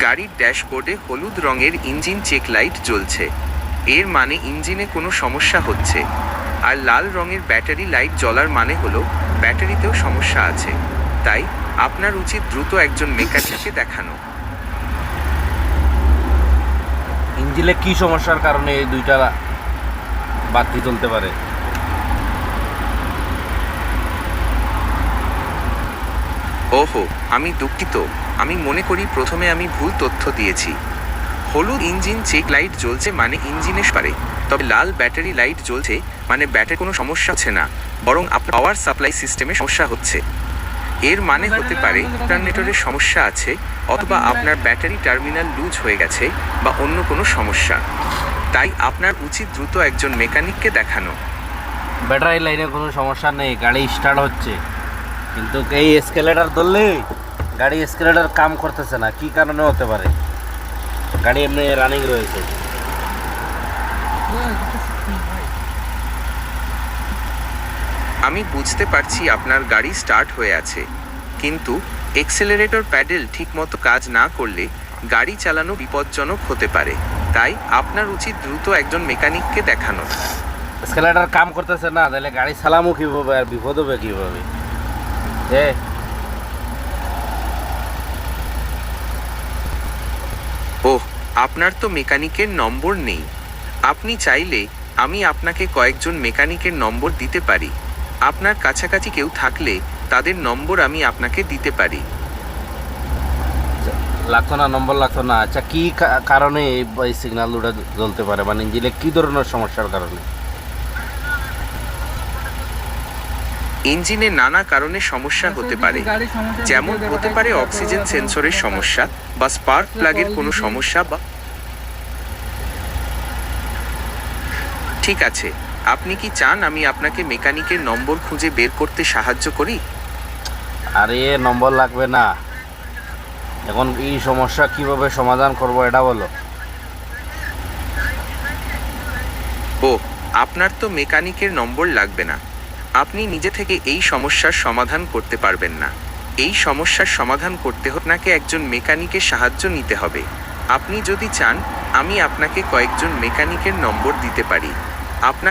গাড়ির ড্যাশবোর্ডে হলুদ রঙের ইঞ্জিন চেক লাইট জ্বলছে, এর মানে ইঞ্জিনে কোনো সমস্যা হচ্ছে। আর লাল রঙের ব্যাটারি লাইট জ্বলার মানে হলো ব্যাটারিতেও সমস্যা আছে। তাই আপনার উচিত দ্রুত একজন মেকানিককে দেখানো। ইঞ্জিনে কি সমস্যার কারণে এই দুইটা বাতি চলতে পারে? ওহো, আমি দুঃখিত। আমি মনে করি প্রথমে আমি ভুল তথ্য দিয়েছি। হলুদ ইঞ্জিন চেক লাইট জ্বলছে মানে ইঞ্জিনে পারে, তবে লাল ব্যাটারি লাইট জ্বলছে মানে ব্যাটারি কোনো সমস্যা হচ্ছে না, বরং আপনার পাওয়ার সাপ্লাই সিস্টেমে সমস্যা হচ্ছে। এর মানে হতে পারে অল্টারনেটরের সমস্যা আছে, অথবা আপনার ব্যাটারি টার্মিনাল লুজ হয়ে গেছে, বা অন্য কোনো সমস্যা। তাই আপনার উচিত দ্রুত একজন মেকানিককে দেখানো। ব্যাটারি লাইনে কোনো সমস্যা নেই, গাড়ি স্টার্ট হচ্ছে, কিন্তু এই এসকেলেটার ধরলে গাড়ি এসকেলেটার কাম করতেছে না। কি কারণে হতে পারে? গাড়ি এমনি রানিং রয়েছে। আমি বুঝতে পারছি আপনার গাড়ি স্টার্ট হয়ে আছে, কিন্তু এক্সেলারেটর প্যাডেল ঠিকমতো কাজ না করলে গাড়ি চালানো বিপজ্জনক হতে পারে। তাই আপনার উচিত দ্রুত একজন মেকানিককে দেখানো। এসকেলেটার কাম করতেছে না, তাহলে গাড়ি চালামো কীভাবে আর বিপদ হবে কীভাবে? ওহ, আপনার তো মেকানিকের নম্বর নেই। আপনি চাইলে আমি আপনাকে কয়েকজন মেকানিকের নম্বর দিতে পারি। আপনার কাছাকাছি কেউ থাকলে তাদের নম্বর আমি আপনাকে দিতে পারি। লাগতো না, নম্বর লাগতো না। আচ্ছা, কি কারণে এই সিগন্যাল দুটো জ্বলতে পারে? মানে ইঞ্জিনে কী ধরনের সমস্যার কারণে? ইঞ্জিনে নানা কারণে সমস্যা হতে পারে, যেমন হতে পারে অক্সিজেন সেন্সরের সমস্যা, বা স্পার্ক প্লাগের কোনো সমস্যা, বা ঠিক আছে, আপনি কি চান আমি আপনাকে মেকানিকের নম্বর খুঁজে বের করতে সাহায্য করি? আরে নম্বর লাগবে না, এখন এই সমস্যা কিভাবে সমাধান করব এটা বলো। ও, আপনার তো মেকানিকের নম্বর লাগবে না। আপনি নিজে থেকে এই সমস্যার সমাধান করতে পারবেন না। এই সমস্যার সমাধান করতে আপনাকে একজন মেকানিকের সাহায্য নিতে হবে। আপনি যদি চান আমি আপনাকে কয়েকজন মেকানিকের নম্বর দিতে পারি। আপনার